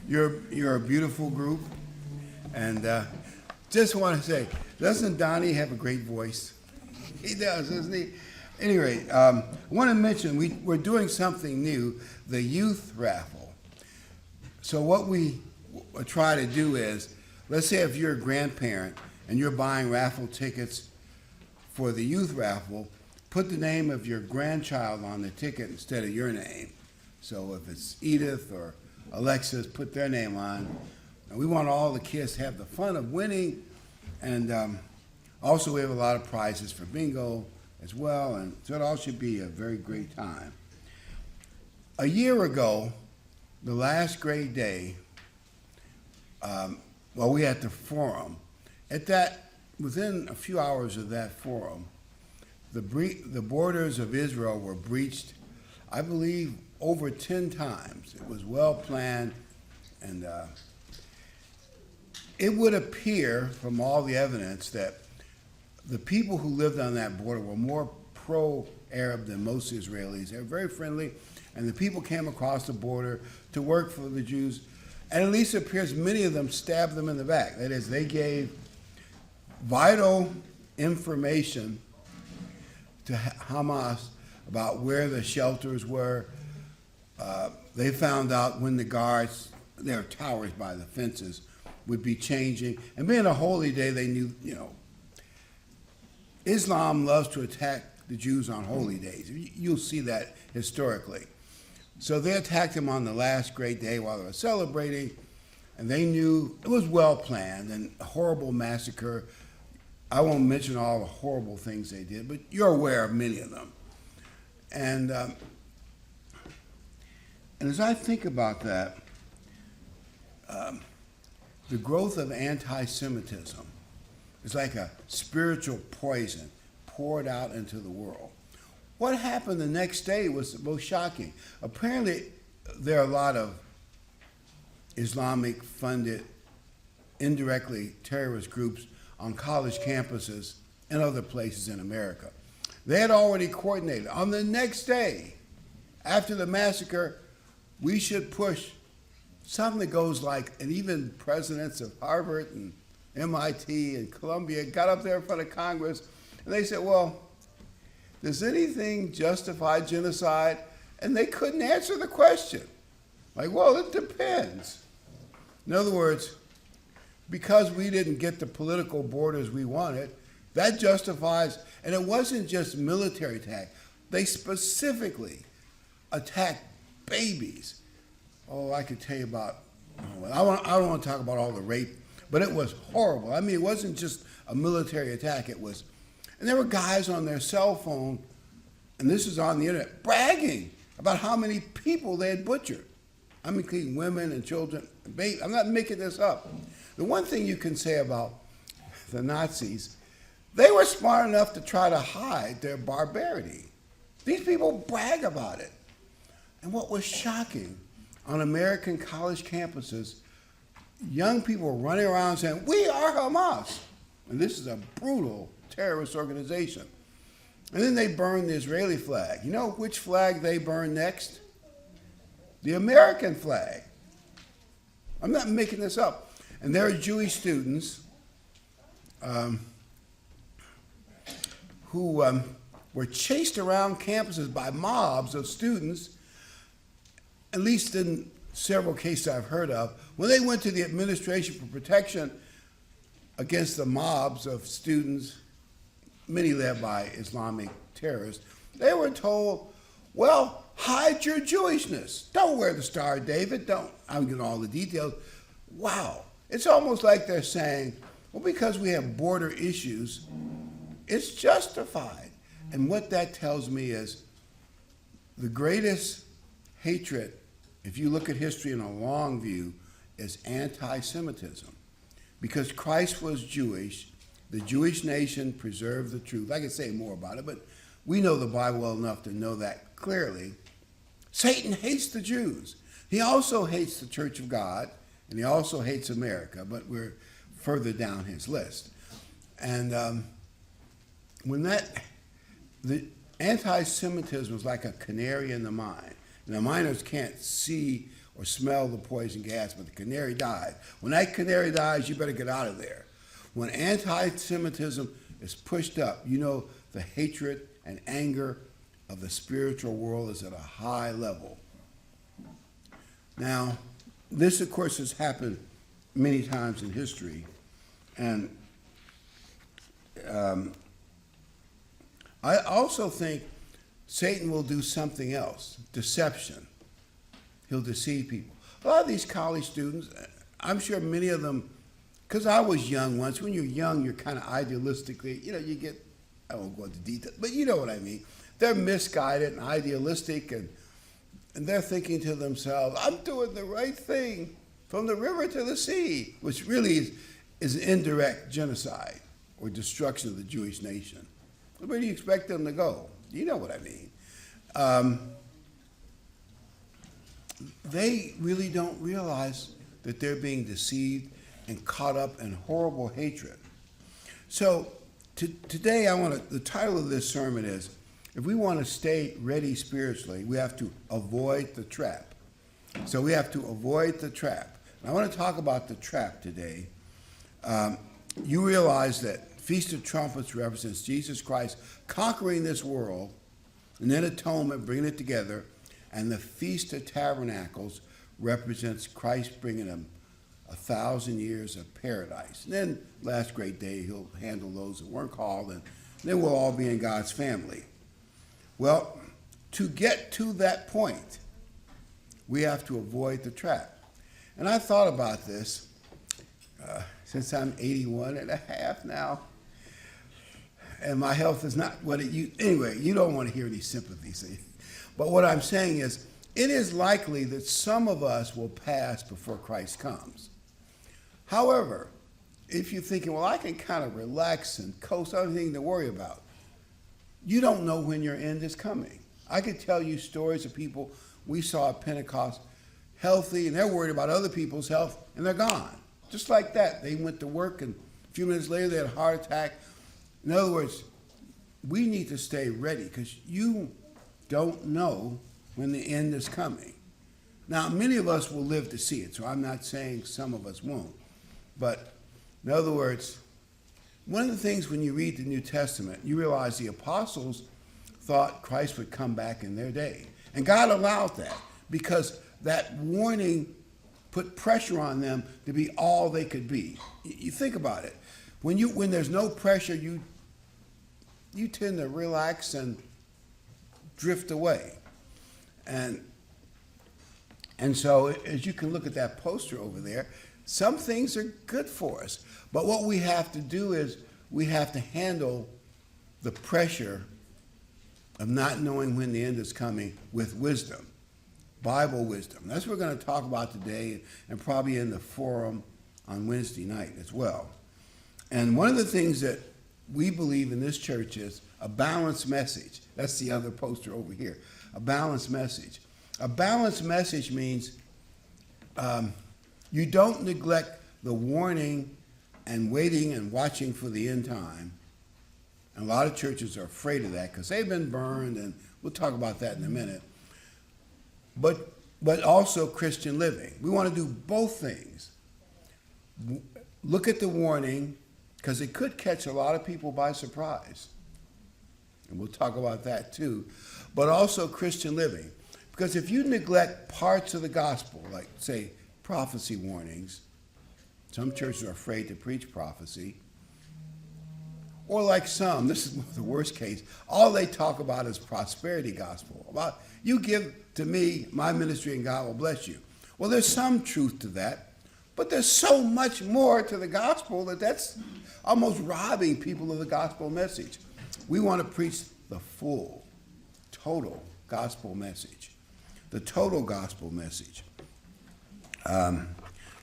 You're a beautiful group, and just want to say, doesn't Donnie have a great voice? He does, doesn't he? Anyway, I want to mention we're doing something new, the youth raffle. So what we try to do is, let's say if you're a grandparent and you're buying raffle tickets for the youth raffle, put the name of your grandchild on the ticket instead of your name. So if it's Edith or Alexis, put their name on. And we want all the kids to have the fun of winning. And also we have a lot of prizes for bingo as well. And so it all should be a very great time. A year ago, the last great day, we had the forum. Within a few hours of that forum, the borders of Israel were breached, I believe, over 10 times. It was well planned, and it would appear from all the evidence that the people who lived on that border were more pro-Arab than most Israelis. They were very friendly, and the people came across the border to work for the Jews, and at least it appears many of them stabbed them in the back. That is, they gave vital information to Hamas about where the shelters were. They found out when the guards, their towers by the fences, would be changing. And being a holy day, they knew, Islam loves to attack the Jews on holy days. You'll see that historically. So they attacked them on the last great day while they were celebrating, and they knew it was well planned and a horrible massacre. I won't mention all the horrible things they did, but you're aware of many of them. And as I think about that, the growth of anti-Semitism is like a spiritual poison poured out into the world. What happened the next day was the most shocking. Apparently, there are a lot of Islamic-funded, indirectly terrorist groups on college campuses and other places in America. They had already coordinated. On the next day, after the massacre, we should push something that goes like, and even presidents of Harvard and MIT and Columbia got up there in front of Congress, and they said, well, does anything justify genocide? And they couldn't answer the question. Like, well, it depends. In other words, because we didn't get the political borders we wanted, that justifies, and it wasn't just military attack. They specifically attacked babies. Oh, I could tell you about, I don't want to talk about all the rape, but it was horrible. I mean, it wasn't just a military attack, it was, and there were guys on their cell phone, and this is on the internet, bragging about how many people they had butchered. I'm including women and children, and babies. I'm not making this up. The one thing you can say about the Nazis, they were smart enough to try to hide their barbarity. These people brag about it. And what was shocking, on American college campuses, young people were running around saying, we are Hamas. And this is a brutal terrorist organization. And then they burned the Israeli flag. You know which flag they burned next? The American flag. I'm not making this up. And there are Jewish students who were chased around campuses by mobs of students, at least in several cases I've heard of, when they went to the Administration for Protection against the mobs of students, many led by Islamic terrorists, they were told, well, hide your Jewishness. Don't wear the Star of David. Don't. I'm getting all the details. Wow. It's almost like they're saying, well, because we have border issues, it's justified. And what that tells me is the greatest hatred, if you look at history in a long view, is anti-Semitism. Because Christ was Jewish, the Jewish nation preserved the truth. I could say more about it, but we know the Bible well enough to know that clearly. Satan hates the Jews. He also hates the Church of God, and he also hates America, but we're further down his list. And when the anti-Semitism was like a canary in the mine, and the miners can't see or smell the poison gas, but the canary died. When that canary dies, you better get out of there. When anti-Semitism is pushed up, you know the hatred and anger of the spiritual world is at a high level. Now, this, of course, has happened many times in history, and I also think Satan will do something else, deception. He'll deceive people. A lot of these college students, I'm sure many of them, because I was young once. When you're young, you're kind of idealistically, you get, I won't go into detail, but you know what I mean. They're misguided and idealistic, and they're thinking to themselves, I'm doing the right thing from the river to the sea, which really is an indirect genocide or destruction of the Jewish nation. Where do you expect them to go? You know what I mean. They really don't realize that they're being deceived and caught up in horrible hatred. So today the title of this sermon is, if we want to stay ready spiritually, we have to avoid the trap. So we have to avoid the trap. And I want to talk about the trap today. You realize that Feast of Trumpets represents Jesus Christ conquering this world, and then atonement, bringing it together, and the Feast of Tabernacles represents Christ bringing them 1,000 years of paradise. And then last great day, he'll handle those that weren't called, and then we'll all be in God's family. Well, to get to that point, we have to avoid the trap. And I thought about this since I'm 81 and a half now, and my health is not what it used. Anyway, you don't want to hear any sympathy, see? But what I'm saying is, it is likely that some of us will pass before Christ comes. However, if you're thinking, well, I can kind of relax and coast, I don't have anything to worry about, you don't know when your end is coming. I could tell you stories of people we saw at Pentecost healthy, and they're worried about other people's health, and they're gone. Just like that. They went to work, and a few minutes later, they had a heart attack. In other words, we need to stay ready, because you don't know when the end is coming. Now, many of us will live to see it, so I'm not saying some of us won't. But in other words, one of the things when you read the New Testament, you realize the apostles thought Christ would come back in their day. And God allowed that, because that warning put pressure on them to be all they could be. You think about it. When there's no pressure, you tend to relax and drift away. And so as you can look at that poster over there, some things are good for us. But what we have to do is we have to handle the pressure of not knowing when the end is coming with wisdom, Bible wisdom. That's what we're going to talk about today, and probably in the forum on Wednesday night as well. And one of the things that we believe in this church is a balanced message. That's the other poster over here. A balanced message. A balanced message means you don't neglect the warning and waiting and watching for the end time. And a lot of churches are afraid of that because they've been burned, and we'll talk about that in a minute. But also Christian living. We want to do both things. Look at the warning, because it could catch a lot of people by surprise. And we'll talk about that too. But also Christian living. Because if you neglect parts of the gospel, like, say, prophecy warnings, some churches are afraid to preach prophecy, or like some, this is the worst case, all they talk about is prosperity gospel. About, you give to me my ministry and God will bless you. Well, there's some truth to that, but there's so much more to the gospel that's almost robbing people of the gospel message. We want to preach the full, total gospel message. The total gospel message.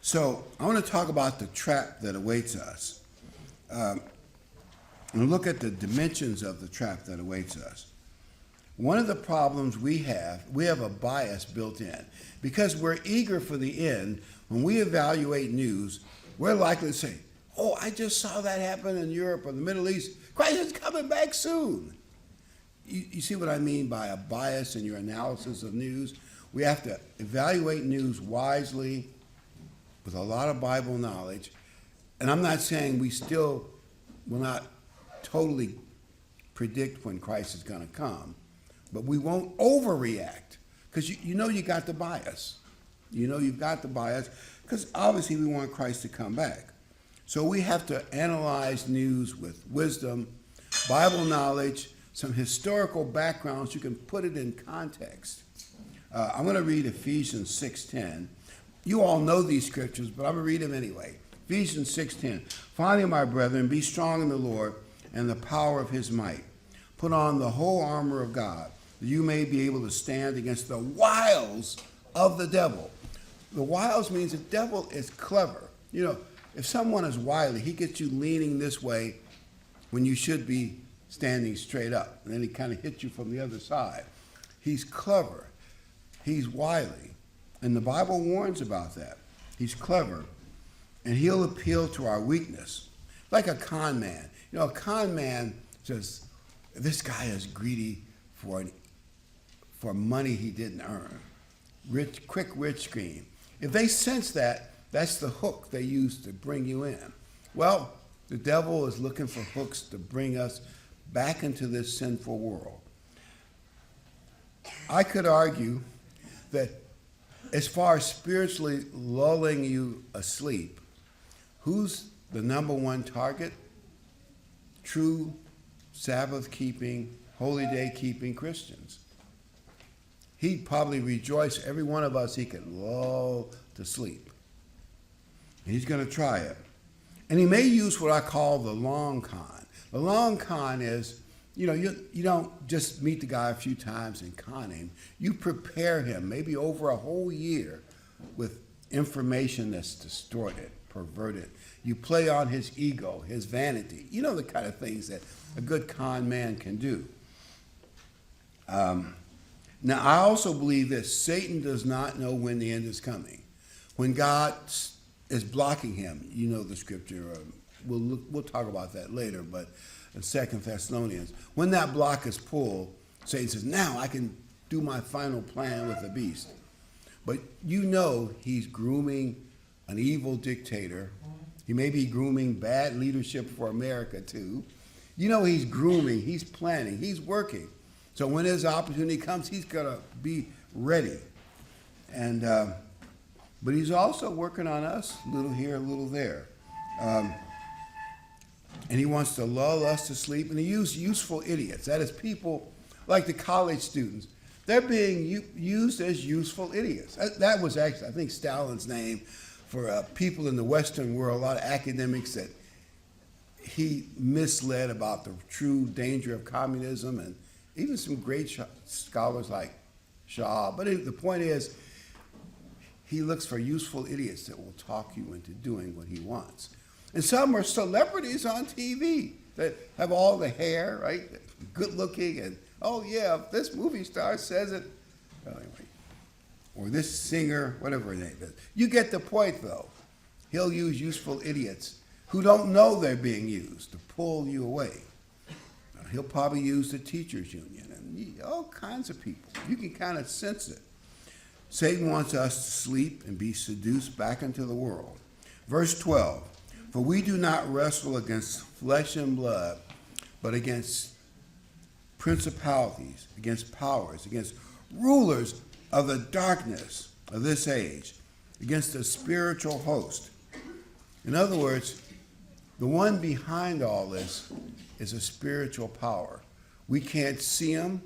So I want to talk about the trap that awaits us. And look at the dimensions of the trap that awaits us. One of the problems we have a bias built in. Because we're eager for the end, when we evaluate news, we're likely to say, oh, I just saw that happen in Europe or the Middle East. Christ is coming back soon. You see what I mean by a bias in your analysis of news? We have to evaluate news wisely with a lot of Bible knowledge. And I'm not saying we still will not totally predict when Christ is going to come, but we won't overreact because you know you got the bias. You know you've got the bias because obviously we want Christ to come back. So we have to analyze news with wisdom, Bible knowledge, some historical backgrounds. You can put it in context. I'm going to read Ephesians 6:10. You all know these scriptures, but I'm going to read them anyway. Ephesians 6:10. Finally, my brethren, be strong in the Lord and the power of his might. Put on the whole armor of God, that you may be able to stand against the wiles of the devil. The wiles means the devil is clever. You know, if someone is wily, he gets you leaning this way when you should be standing straight up. And then he kind of hits you from the other side. He's clever. He's wily. And the Bible warns about that. He's clever. And he'll appeal to our weakness. Like a con man. You know, a con man says, this guy is greedy for money he didn't earn. Quick rich scheme. If they sense that, that's the hook they use to bring you in. Well, the devil is looking for hooks to bring us back into this sinful world. I could argue that as far as spiritually lulling you asleep, who's the number one target? True Sabbath-keeping, holy day-keeping Christians. He'd probably rejoice every one of us he could lull to sleep. And he's going to try it. And he may use what I call the long con. The long con is, you know, you don't just meet the guy a few times and con him. You prepare him, maybe over a whole year, with information that's distorted, perverted. You play on his ego, his vanity. You know the kind of things that a good con man can do. Now, I also believe that Satan does not know when the end is coming. When God is blocking him, you know the scripture. We'll talk about that later, but in 2 Thessalonians, when that block is pulled, Satan says, now I can do my final plan with the beast. But you know he's grooming an evil dictator. He may be grooming bad leadership for America too. You know he's grooming, he's planning, he's working. So when his opportunity comes, he's going to be ready. And but he's also working on us, a little here, a little there. And he wants to lull us to sleep. And he uses useful idiots. That is, people like the college students. They're being used as useful idiots. That was actually, I think, Stalin's name for people in the Western world, a lot of academics that he misled about the true danger of communism, and even some great scholars like Shaw. But the point is, he looks for useful idiots that will talk you into doing what he wants. And some are celebrities on TV that have all the hair, right? Good looking, and oh yeah, if this movie star says it, well, anyway, or this singer, whatever her name is. You get the point though. He'll use useful idiots who don't know they're being used to pull you away. He'll probably use the teachers union and all kinds of people. You can kind of sense it. Satan wants us to sleep and be seduced back into the world. Verse 12, for we do not wrestle against flesh and blood, but against principalities, against powers, against rulers of the darkness of this age, against the spiritual host. In other words, the one behind all this is a spiritual power. We can't see him.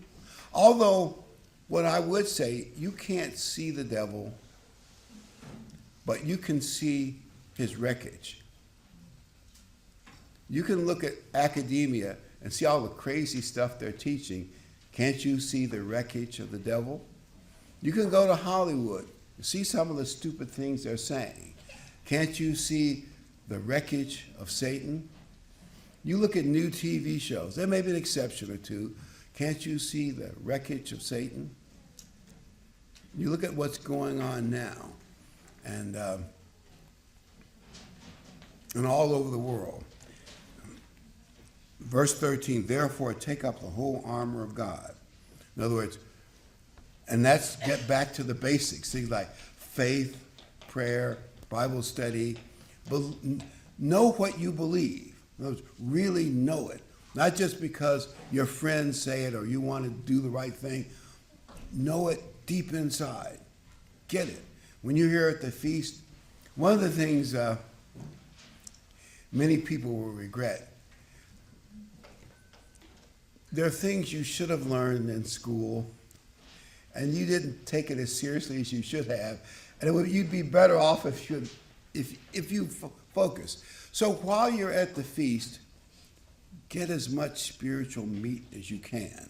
Although, what I would say, you can't see the devil, but you can see his wreckage. You can look at academia and see all the crazy stuff they're teaching. Can't you see the wreckage of the devil? You can go to Hollywood and see some of the stupid things they're saying. Can't you see the wreckage of Satan? You look at new TV shows. There may be an exception or two. Can't you see the wreckage of Satan? You look at what's going on now, and all over the world. Verse 13, therefore take up the whole armor of God. In other words, And that's get back to the basics, things like faith, prayer, Bible study. Know what you believe. In other words, really know it. Not just because your friends say it or you want to do the right thing. Know it deep inside. Get it. When you're here at the feast, one of the things many people will regret, there are things you should have learned in school and you didn't take it as seriously as you should have, and you'd be better off if you focus. So while you're at the feast, get as much spiritual meat as you can.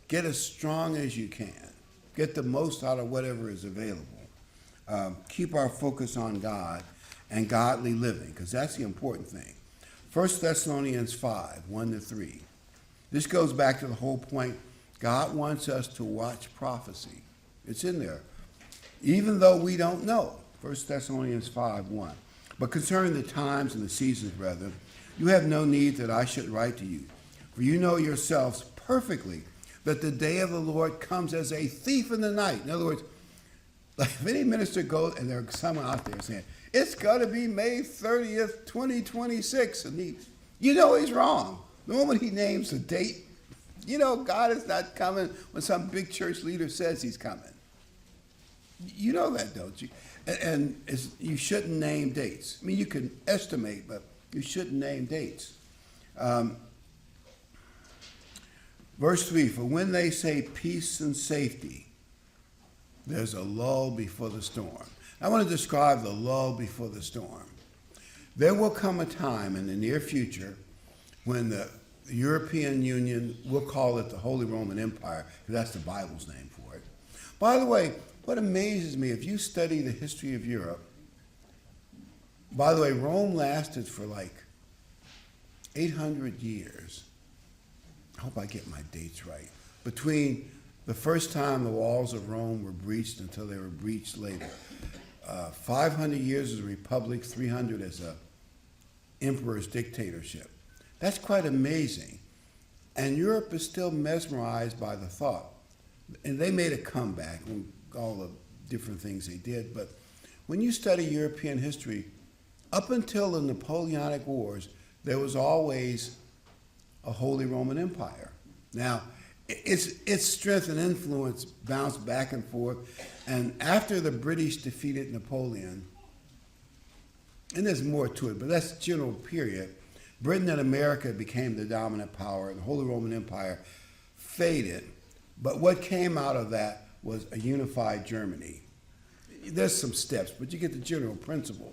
Get as strong as you can. Get the most out of whatever is available. Keep our focus on God and godly living, because that's the important thing. 1 Thessalonians 5, 1-3. This goes back to the whole point. God wants us to watch prophecy. It's in there. Even though we don't know. 1 Thessalonians 5, 1. But concerning the times and the seasons, brethren, you have no need that I should write to you. For you know yourselves perfectly that the day of the Lord comes as a thief in the night. In other words, like if any minister goes, and there's someone out there saying, it's going to be May 30th, 2026, and you know he's wrong. The moment he names a date, you know God is not coming when some big church leader says he's coming. You know that, don't you? And you shouldn't name dates. I mean, you can estimate, but you shouldn't name dates. Verse 3, for when they say peace and safety, there's a lull before the storm. I want to describe the lull before the storm. There will come a time in the near future when the European Union, we'll call it the Holy Roman Empire, because that's the Bible's name for it. By the way, what amazes me, if you study the history of Europe, by the way, Rome lasted for like 800 years. I hope I get my dates right. Between the first time the walls of Rome were breached until they were breached later. 500 years as a republic, 300 as a emperor's dictatorship. That's quite amazing. And Europe is still mesmerized by the thought. And they made a comeback and all the different things they did. But when you study European history, up until the Napoleonic Wars, there was always a Holy Roman Empire. Now, its strength and influence bounced back and forth. And after the British defeated Napoleon, and there's more to it, but that's the general period, Britain and America became the dominant power. The Holy Roman Empire faded. But what came out of that was a unified Germany. There's some steps, but you get the general principle.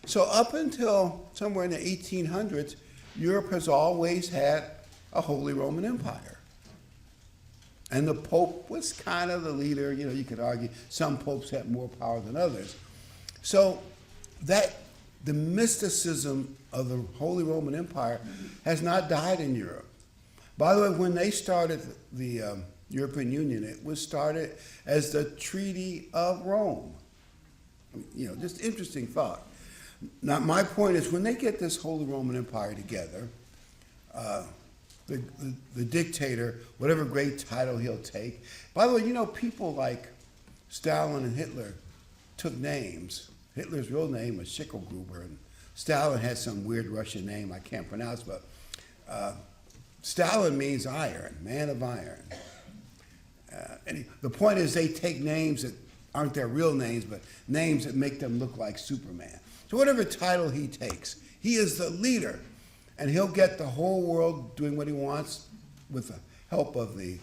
So up until somewhere in the 1800s, Europe has always had a Holy Roman Empire. And the Pope was kind of the leader. You know, you could argue some popes had more power than others. So that the mysticism of the Holy Roman Empire has not died in Europe. By the way, when they started the European Union, it was started as the Treaty of Rome. You know, just interesting thought. Now, my point is, when they get this Holy Roman Empire together, the dictator, whatever great title he'll take. By the way, you know, people like Stalin and Hitler took names. Hitler's real name was Schicklgruber, and Stalin had some weird Russian name I can't pronounce, but Stalin means iron, man of iron. And the point is, they take names that aren't their real names, but names that make them look like Superman. So whatever title he takes, he is the leader. And he'll get the whole world doing what he wants with the help of the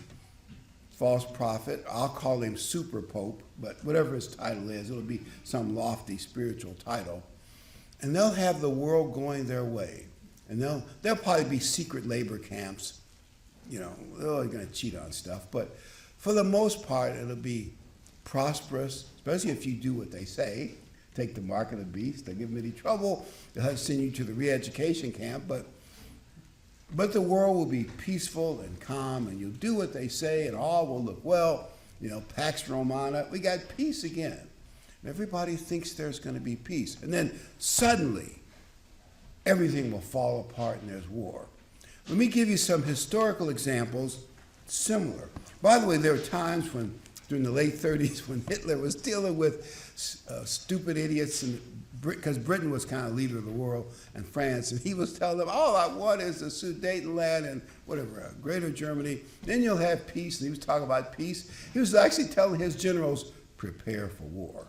false prophet. I'll call him Super Pope, but whatever his title is, it'll be some lofty spiritual title. And they'll have the world going their way. And there'll probably be secret labor camps. You know, they're always going to cheat on stuff. But for the most part, it'll be prosperous, especially if you do what they say. Take the mark of the beast. They give them any trouble, they'll send you to the re-education camp. But the world will be peaceful and calm, and you'll do what they say, and all will look well. You know, Pax Romana. We got peace again. And everybody thinks there's going to be peace. And then suddenly, everything will fall apart and there's war. Let me give you some historical examples similar. By the way, there are times when during the late 30s when Hitler was dealing with stupid idiots, and because Britain was kind of leader of the world, and France, and he was telling them, all I want is the Sudetenland and whatever, Greater Germany, then you'll have peace. And he was talking about peace. He was actually telling his generals, prepare for war.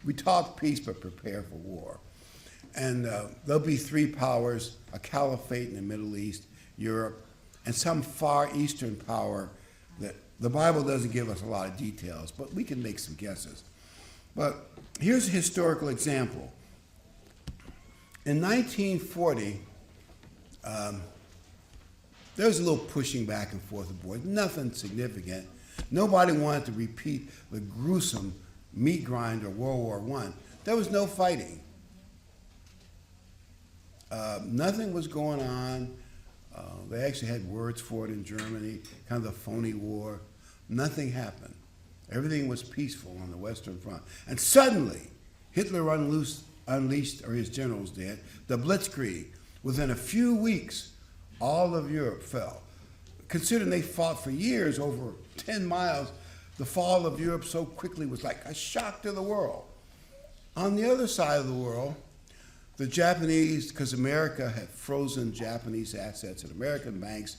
We talk peace, but prepare for war. And there'll be three powers, a caliphate in the Middle East, Europe, and some far eastern power that the Bible doesn't give us a lot of details, but we can make some guesses. But here's a historical example. In 1940, there was a little pushing back and forth aboard, nothing significant. Nobody wanted to repeat the gruesome meat grinder of World War I. There was no fighting. Nothing was going on. They actually had words for it in Germany, kind of the phony war. Nothing happened. Everything was peaceful on the Western Front. And suddenly, Hitler unleashed, or his generals did, the Blitzkrieg. Within a few weeks, all of Europe fell. Considering they fought for years over 10 miles, the fall of Europe so quickly was like a shock to the world. On the other side of the world, the Japanese, because America had frozen Japanese assets at American banks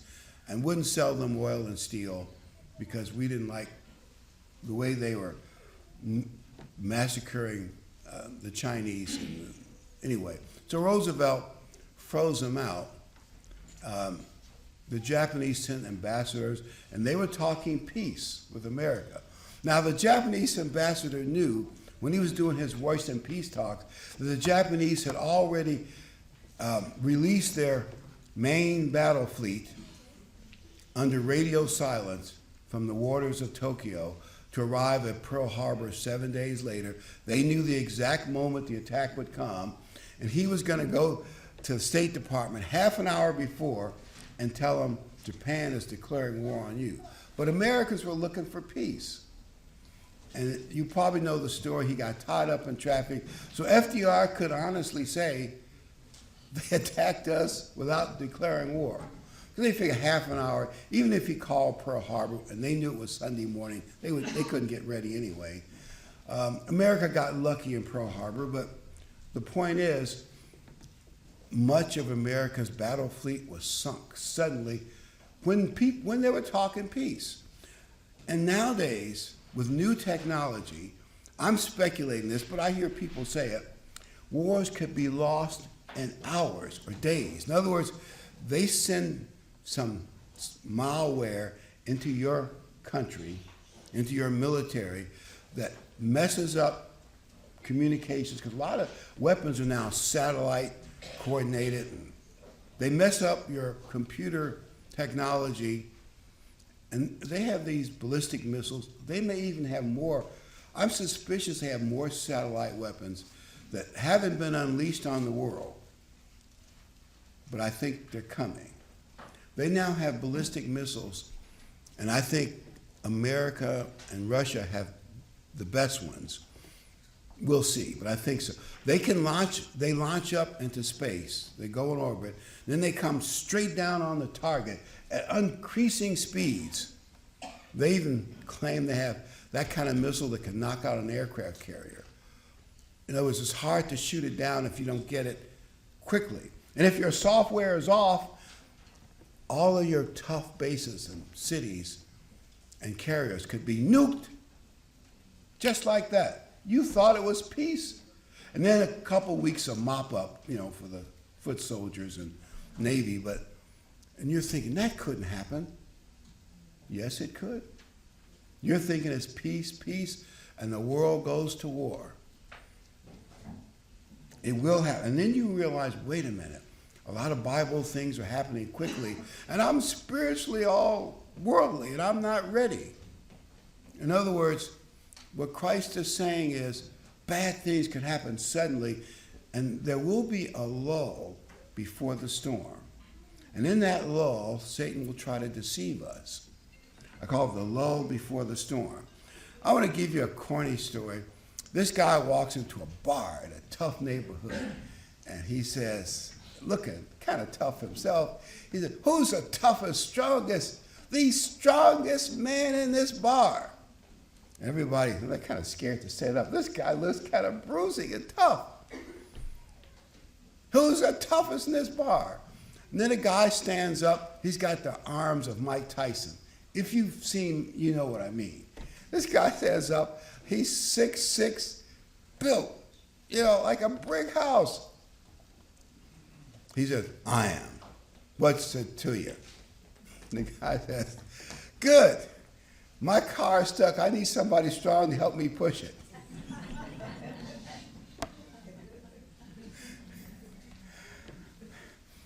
and wouldn't sell them oil and steel because we didn't like the way they were massacring the Chinese. Anyway, so Roosevelt froze them out. The Japanese sent ambassadors, and they were talking peace with America. Now, the Japanese ambassador knew when he was doing his Washington peace talks that the Japanese had already released their main battle fleet under radio silence from the waters of Tokyo to arrive at Pearl Harbor 7 days later. They knew the exact moment the attack would come, and he was going to go to the State Department half an hour before and tell them Japan is declaring war on you. But Americans were looking for peace. And you probably know the story. He got tied up in traffic. So FDR could honestly say they attacked us without declaring war. Because they figured half an hour, even if he called Pearl Harbor and they knew it was Sunday morning, they couldn't get ready anyway. America got lucky in Pearl Harbor, but the point is, much of America's battle fleet was sunk suddenly when they were talking peace. And nowadays, with new technology, I'm speculating this, but I hear people say it, wars could be lost in hours or days. In other words, they send some malware into your country, into your military, that messes up communications, because a lot of weapons are now satellite coordinated, and they mess up your computer technology. And they have these ballistic missiles. They may even have more. I'm suspicious they have more satellite weapons that haven't been unleashed on the world. But I think they're coming. They now have ballistic missiles, and I think America and Russia have the best ones. We'll see, but I think so. They launch up into space. They go in orbit. Then they come straight down on the target at increasing speeds. They even claim they have that kind of missile that can knock out an aircraft carrier. In other words, it's hard to shoot it down if you don't get it quickly. And if your software is off, all of your tough bases and cities and carriers could be nuked just like that. You thought it was peace. And then a couple weeks of mop up, for the foot soldiers and Navy, and you're thinking, that couldn't happen. Yes, it could. You're thinking it's peace, peace, and the world goes to war. It will happen. And then you realize, wait a minute, a lot of Bible things are happening quickly, and I'm spiritually all worldly, and I'm not ready. In other words, what Christ is saying is, bad things can happen suddenly, and there will be a lull before the storm. And in that lull, Satan will try to deceive us. I call it the lull before the storm. I want to give you a corny story. This guy walks into a bar in a tough neighborhood, and he says, looking kind of tough himself, he said, who's the toughest, strongest, the strongest man in this bar? Everybody, they're kind of scared to stand up. This guy looks kind of bruising and tough. Who's the toughest in this bar? And then a guy stands up. He's got the arms of Mike Tyson. If you've seen, you know what I mean. This guy stands up. He's 6'6", built, like a brick house. He says, I am. What's it to you? And the guy says, good. My car's stuck. I need somebody strong to help me push it.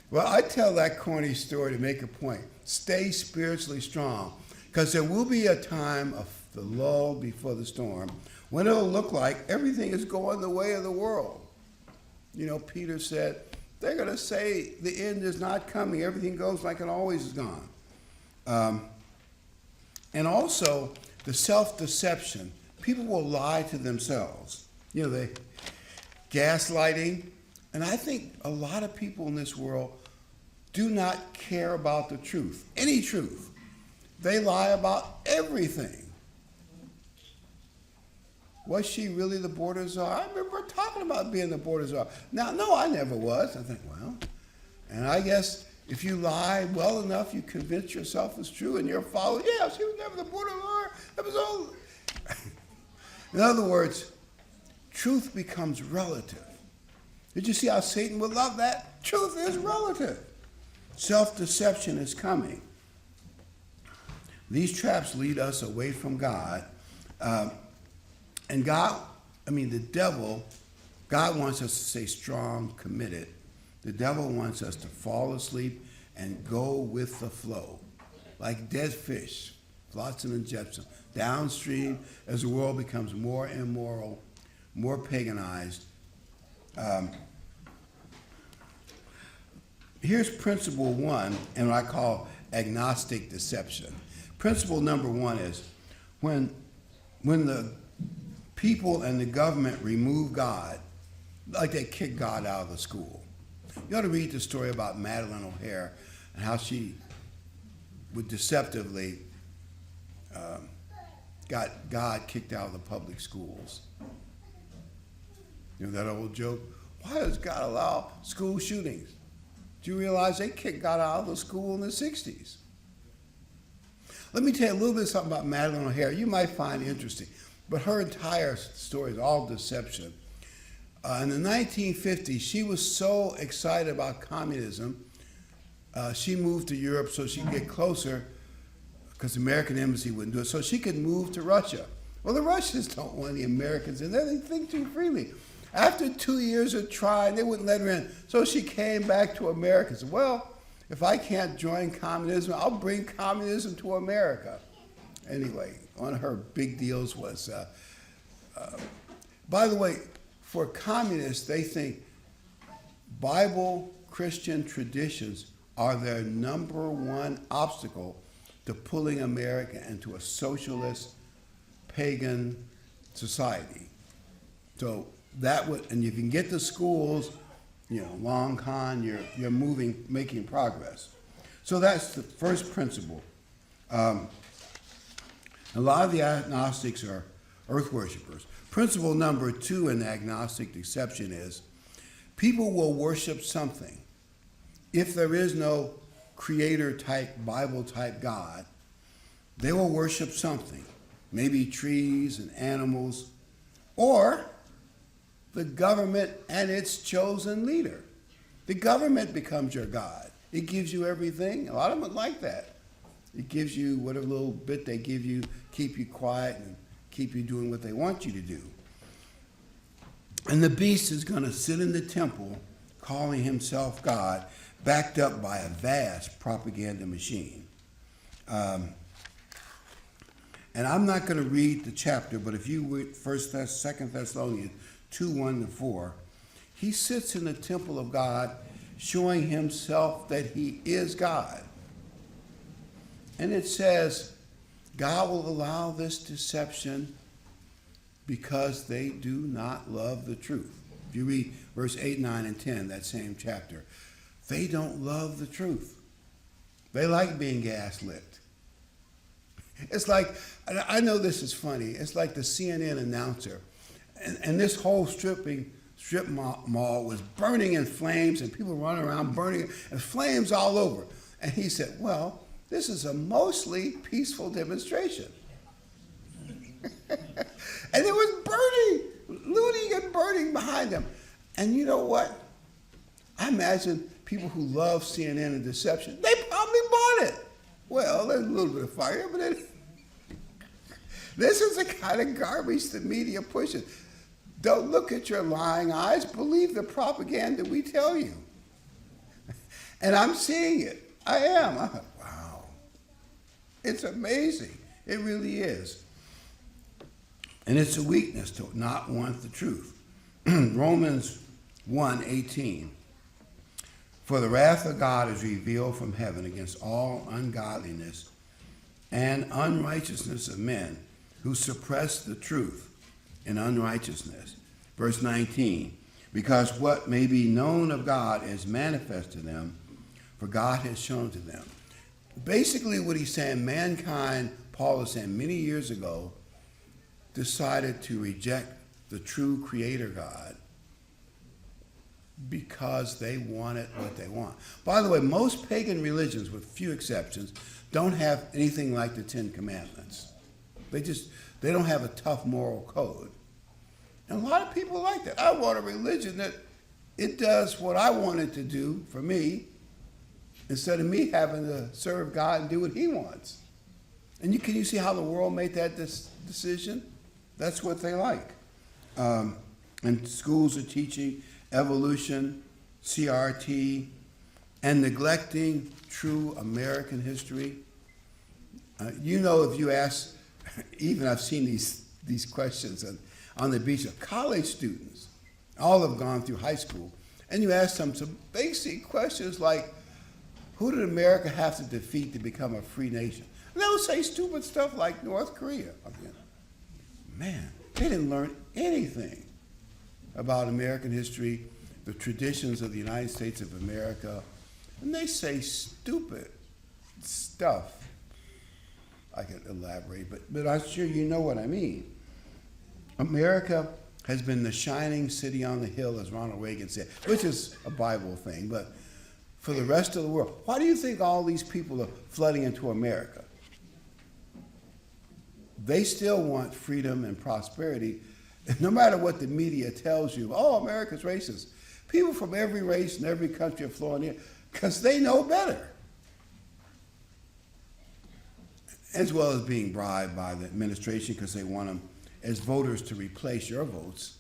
Well, I tell that corny story to make a point. Stay spiritually strong, because there will be a time of the lull before the storm when it'll look like everything is going the way of the world. Peter said, they're going to say the end is not coming. Everything goes like it always has gone. And also, the self-deception. People will lie to themselves. They gaslighting. And I think a lot of people in this world do not care about the truth, any truth. They lie about everything. Was she really the border czar? I remember talking about being the border czar. Now, no, I never was. I think, and I guess if you lie well enough, you convince yourself it's true, and you're following, yeah, she was never the border czar. That was all. In other words, truth becomes relative. Did you see how Satan would love that? Truth is relative. Self-deception is coming. These traps lead us away from God. And the devil, God wants us to stay strong, committed. The devil wants us to fall asleep and go with the flow, like dead fish, flotsam and jetsam, downstream as the world becomes more immoral, more paganized. Here's principle one, and what I call agnostic deception. Principle number one is when the people and the government remove God, like they kick God out of the school. You ought to read the story about Madeleine O'Hare and how she would deceptively got God kicked out of the public schools. That old joke? Why does God allow school shootings? Do you realize they kicked God out of the school in the 60s? Let me tell you a little bit something about Madeleine O'Hare. You might find it interesting, but her entire story is all deception. In the 1950s, she was so excited about communism, she moved to Europe so she could get closer, because the American embassy wouldn't do it, so she could move to Russia. Well, the Russians don't want the Americans in there. They think too freely. After 2 years of trying, they wouldn't let her in. So she came back to America and said, well, if I can't join communism, I'll bring communism to America. Anyway, one of her big deals was, by the way, for communists, they think Bible Christian traditions are their number one obstacle to pulling America into a socialist, pagan society. So that would, and if you can get to schools, long con, you're making progress. So that's the first principle. A lot of the agnostics are earth worshipers. Principle number two in agnostic deception is people will worship something. If there is no creator-type, Bible-type God, they will worship something, maybe trees and animals, or the government and its chosen leader. The government becomes your God. It gives you everything. A lot of them like that. It gives you whatever little bit they give you, keep you quiet and keep you doing what they want you to do. And the beast is going to sit in the temple calling himself God, backed up by a vast propaganda machine. And I'm not going to read the chapter, but if you read 2 Thessalonians 2:1-4, he sits in the temple of God showing himself that he is God. And it says, God will allow this deception because they do not love the truth. If you read verse 8, 9, and 10, that same chapter, they don't love the truth. They like being gaslit. It's like, I know this is funny, it's like the CNN announcer, and this whole strip mall was burning in flames, and people running around burning, and flames all over. And he said, well, this is a mostly peaceful demonstration. And it was burning, looting and burning behind them. And you know what? I imagine people who love CNN and deception, they probably bought it. Well, there's a little bit of fire, but this is the kind of garbage the media pushes. Don't look at your lying eyes. Believe the propaganda we tell you. And I'm seeing it. I am. I'm like, wow. It's amazing. It really is. And it's a weakness to not want the truth. Romans 1:18. For the wrath of God is revealed from heaven against all ungodliness and unrighteousness of men who suppress the truth in unrighteousness. Verse 19. Because what may be known of God is manifest to them, for God has shown to them. Basically what he's saying, mankind, Paul is saying many years ago, decided to reject the true creator God because they wanted what they want. By the way, most pagan religions, with few exceptions, don't have anything like the Ten Commandments. They don't have a tough moral code. And a lot of people like that. I want a religion that it does what I want it to do for me, instead of me having to serve God and do what he wants. And can you see how the world made that decision? That's what they like. And schools are teaching evolution, CRT, and neglecting true American history. You know, if you ask, even I've seen these questions on the beach of college students, all have gone through high school, and you ask them some basic questions like, who did America have to defeat to become a free nation? And they'll say stupid stuff like North Korea. Man, they didn't learn anything about American history, the traditions of the United States of America, and they say stupid stuff. I can elaborate, but I'm sure you know what I mean. America has been the shining city on the hill, as Ronald Reagan said, which is a Bible thing, but for the rest of the world, why do you think all these people are flooding into America? They still want freedom and prosperity, no matter what the media tells you. Oh, America's racist. People from every race and every country are flowing in because they know better. As well as being bribed by the administration because they want them as voters to replace your votes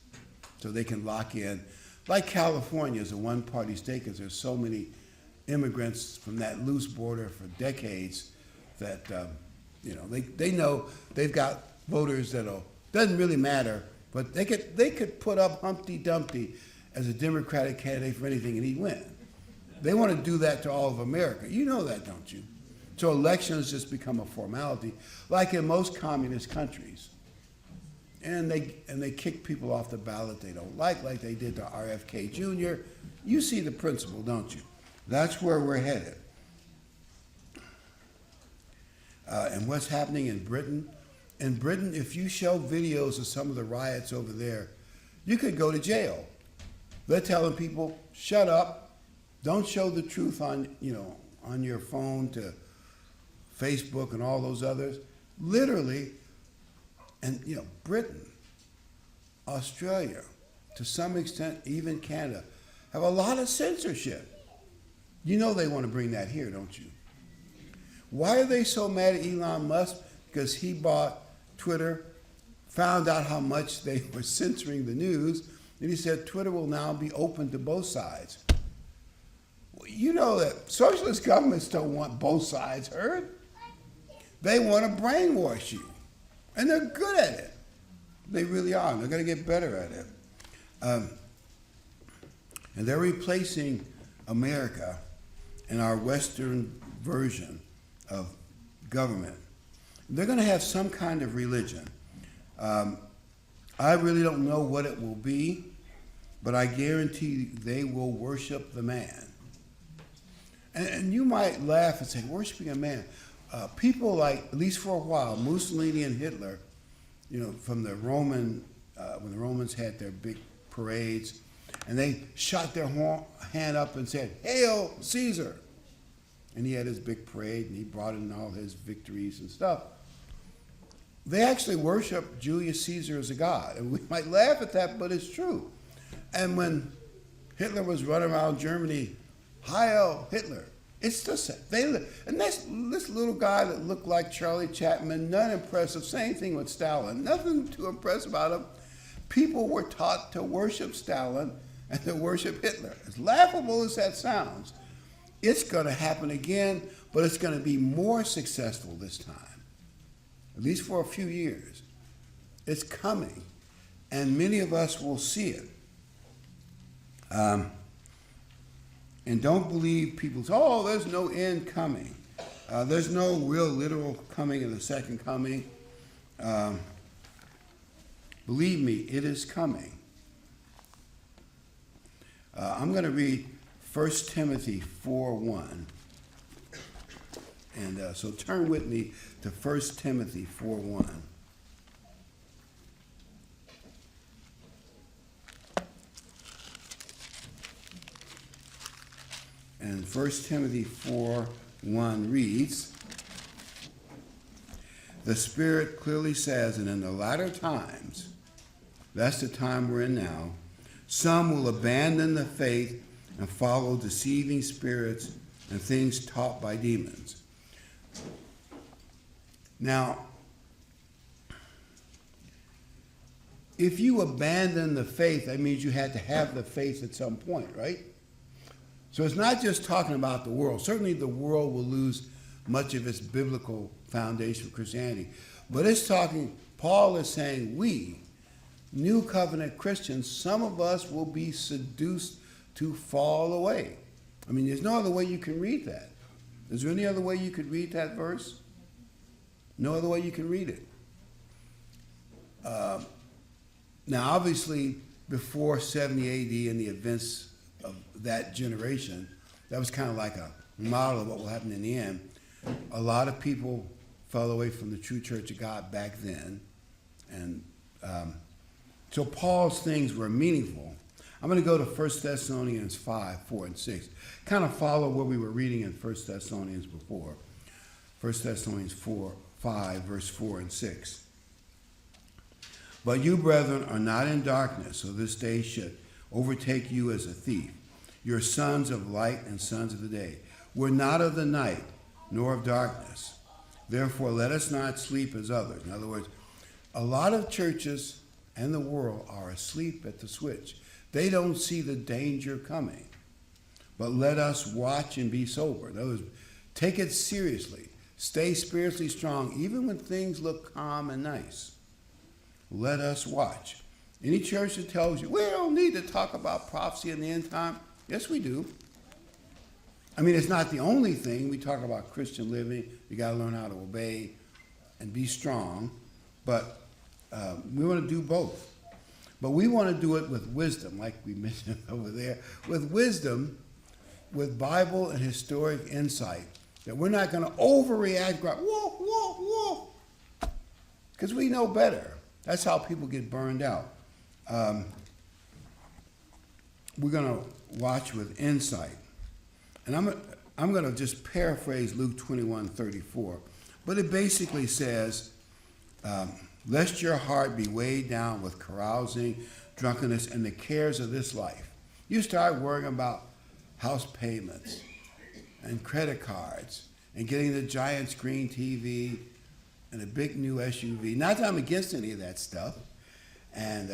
so they can lock in. Like California is a one-party state because there's so many immigrants from that loose border for decades that they know they've got voters that'll, doesn't really matter, but they could put up Humpty Dumpty as a Democratic candidate for anything and he'd win. They want to do that to all of America. You know that, don't you? So elections just become a formality, like in most communist countries. And they kick people off the ballot they don't like they did to RFK Jr. You see the principle, don't you? That's where we're headed. And what's happening in Britain? In Britain, if you show videos of some of the riots over there, you could go to jail. They're telling people, shut up, don't show the truth on your phone to Facebook and all those others. Literally, and Britain, Australia, to some extent even Canada, have a lot of censorship. You know they want to bring that here, don't you? Why are they so mad at Elon Musk? Because he bought Twitter, found out how much they were censoring the news, and he said Twitter will now be open to both sides. Well, you know that socialist governments don't want both sides heard. They want to brainwash you, and they're good at it. They really are, and they're going to get better at it. And they're replacing America in our Western version of government. They're going to have some kind of religion. I really don't know what it will be, but I guarantee they will worship the man. And you might laugh and say, worshiping a man. people like, at least for a while, Mussolini and Hitler, from the Roman, when the Romans had their big parades, and they shot their hand up and said, "Hail Caesar!" And he had his big parade, and he brought in all his victories and stuff. They actually worship Julius Caesar as a god. And we might laugh at that, but it's true. And when Hitler was running around Germany, Heil Hitler, it's the same. And this little guy that looked like Charlie Chaplin, not impressive. Same thing with Stalin. Nothing too impressive about him. People were taught to worship Stalin and to worship Hitler. As laughable as that sounds, it's going to happen again, but it's going to be more successful this time, at least for a few years. It's coming, and many of us will see it. And don't believe people say, "Oh, there's no end coming." There's no real literal coming of the second coming. Believe me, it is coming. I'm going to read 1 Timothy 4:1. And so turn with me to 1 Timothy 4:1. And 1 Timothy 4:1 reads, "The Spirit clearly says, and in the latter times," that's the time we're in now, "some will abandon the faith and follow deceiving spirits and things taught by demons." Now, if you abandon the faith, that means you had to have the faith at some point, right? So it's not just talking about the world. Certainly the world will lose much of its biblical foundation for Christianity. But it's talking, Paul is saying, we, New Covenant Christians, some of us will be seduced to fall away. I mean, there's no other way you can read that. Is there any other way you could read that verse? No other way you can read it. Now, obviously, before 70 AD and the events of that generation, that was kind of like a model of what will happen in the end. A lot of people fell away from the true church of God back then. And so Paul's things were meaningful. I'm going to go to 1 Thessalonians 5, 4, and 6. Kind of follow what we were reading in 1 Thessalonians before. 1 Thessalonians 5, verse 4 and 6. "But you, brethren, are not in darkness, so this day should overtake you as a thief. You're sons of light and sons of the day. We're not of the night, nor of darkness. Therefore, let us not sleep as others." In other words, a lot of churches and the world are asleep at the switch. They don't see the danger coming. But let us watch and be sober. In other words, take it seriously. Stay spiritually strong, even when things look calm and nice. Let us watch. Any church that tells you, we don't need to talk about prophecy in the end time, yes, we do. I mean, it's not the only thing. We talk about Christian living. You got to learn how to obey and be strong. But we want to do both. But we want to do it with wisdom, like we mentioned over there. With wisdom, with Bible and historic insight, that we're not going to overreact, whoa, whoa, whoa, because we know better. That's how people get burned out. We're going to watch with insight. And I'm going to just paraphrase Luke 21:34. But it basically says, "Lest your heart be weighed down with carousing, drunkenness, and the cares of this life." You start worrying about house payments and credit cards and getting the giant screen TV and a big new SUV. Not that I'm against any of that stuff. And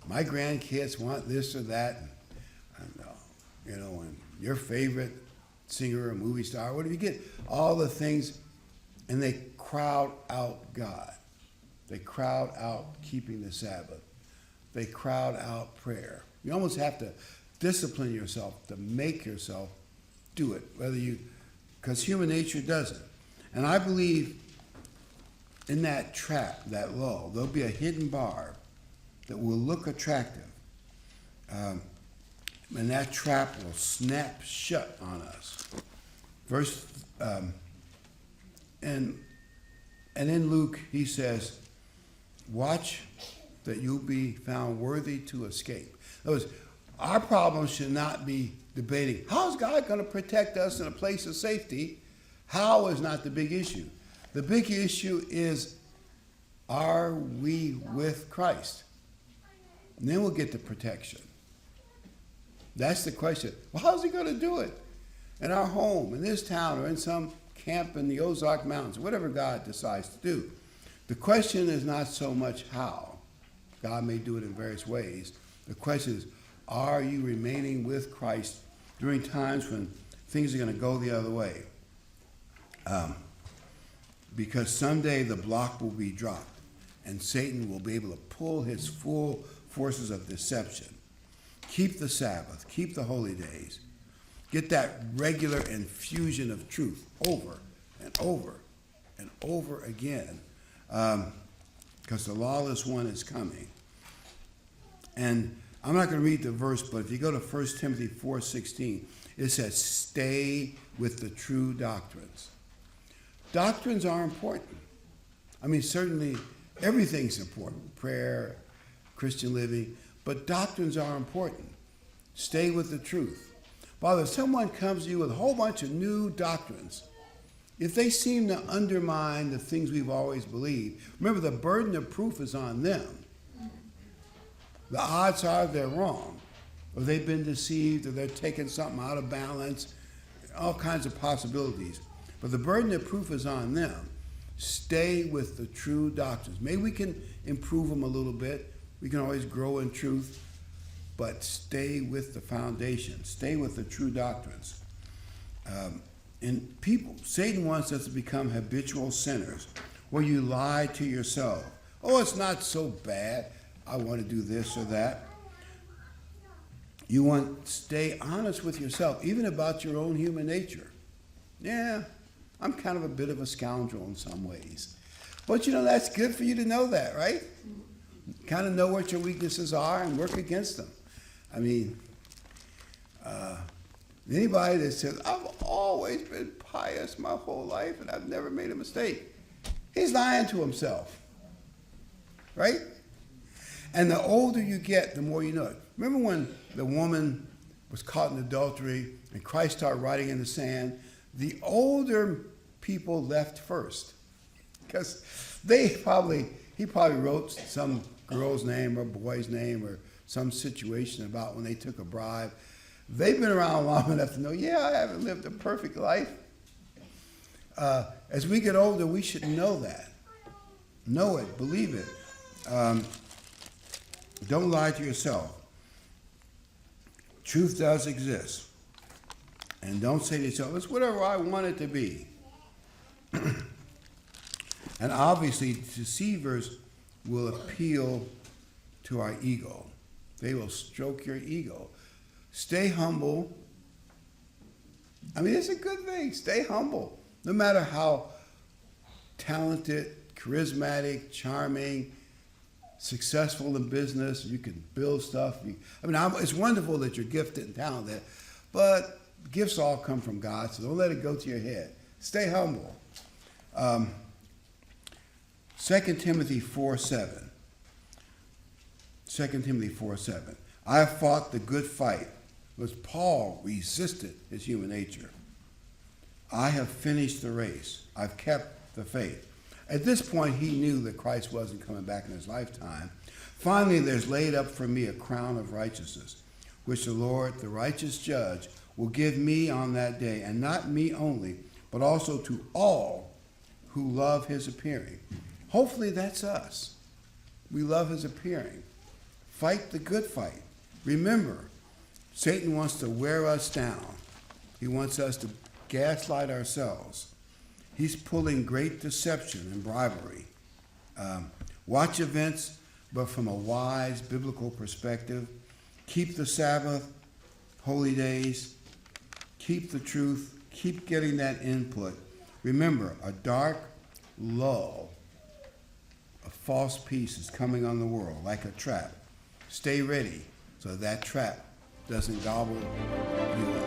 my grandkids want this or that. And your favorite singer or movie star, whatever you get, all the things, and they crowd out God. They crowd out keeping the Sabbath. They crowd out prayer. You almost have to discipline yourself to make yourself do it, because human nature does it. And I believe in that trap, that lull, there'll be a hidden barb that will look attractive. And that trap will snap shut on us. And in Luke, he says, watch that you'll be found worthy to escape. In other words, our problem should not be debating, how is God going to protect us in a place of safety? How is not the big issue. The big issue is, are we with Christ? And then we'll get the protection. That's the question. Well, how's he going to do it? In our home, in this town, or in some camp in the Ozark Mountains, whatever God decides to do. The question is not so much how. God may do it in various ways. The question is, are you remaining with Christ during times when things are going to go the other way? Because someday the block will be dropped and Satan will be able to pull his full forces of deception. Keep the Sabbath, keep the holy days. Get that regular infusion of truth over and over and over again, because the lawless one is coming. And I'm not going to read the verse, but if you go to 1 Timothy 4:16, it says, stay with the true doctrines. Doctrines are important. I mean, certainly everything's important. Prayer, Christian living, but doctrines are important. Stay with the truth. Father, if someone comes to you with a whole bunch of new doctrines, if they seem to undermine the things we've always believed, remember the burden of proof is on them. The odds are they're wrong, or they've been deceived, or they're taking something out of balance, all kinds of possibilities. But the burden of proof is on them. Stay with the true doctrines. Maybe we can improve them a little bit. We can always grow in truth. But stay with the foundation. Stay with the true doctrines. And people, Satan wants us to become habitual sinners, where you lie to yourself. Oh, it's not so bad. I want to do this or that. You want to stay honest with yourself, even about your own human nature. Yeah, I'm kind of a bit of a scoundrel in some ways. But that's good for you to know that, right? Kind of know what your weaknesses are and work against them. I mean, anybody that says, I've always been pious my whole life and I've never made a mistake, he's lying to himself, right? And the older you get, the more you know it. Remember when the woman was caught in adultery and Christ started writing in the sand? The older people left first, because he probably wrote some girl's name or boy's name or some situation about when they took a bribe. They've been around long enough to know, I haven't lived a perfect life. As we get older, we should know that. Know it, believe it. Don't lie to yourself. Truth does exist. And don't say to yourself, it's whatever I want it to be. And obviously, deceivers will appeal to our ego. They will stroke your ego. Stay humble. I mean, it's a good thing. Stay humble. No matter how talented, charismatic, charming, successful in business, you can build stuff. It's wonderful that you're gifted and talented, but gifts all come from God, so don't let it go to your head. Stay humble. 2 Timothy 4:7. 2 Timothy 4:7. I have fought the good fight. Was Paul resisted his human nature. I have finished the race. I've kept the faith. At this point, he knew that Christ wasn't coming back in his lifetime. Finally, there's laid up for me a crown of righteousness, which the Lord, the righteous judge, will give me on that day, and not me only, but also to all who love his appearing. Hopefully that's us. We love his appearing. Fight the good fight. Remember, Satan wants to wear us down. He wants us to gaslight ourselves. He's pulling great deception and bribery. Watch events, but from a wise biblical perspective. Keep the Sabbath, holy days. Keep the truth. Keep getting that input. Remember, a dark lull, a false peace is coming on the world like a trap. Stay ready so that trap doesn't gobble you up.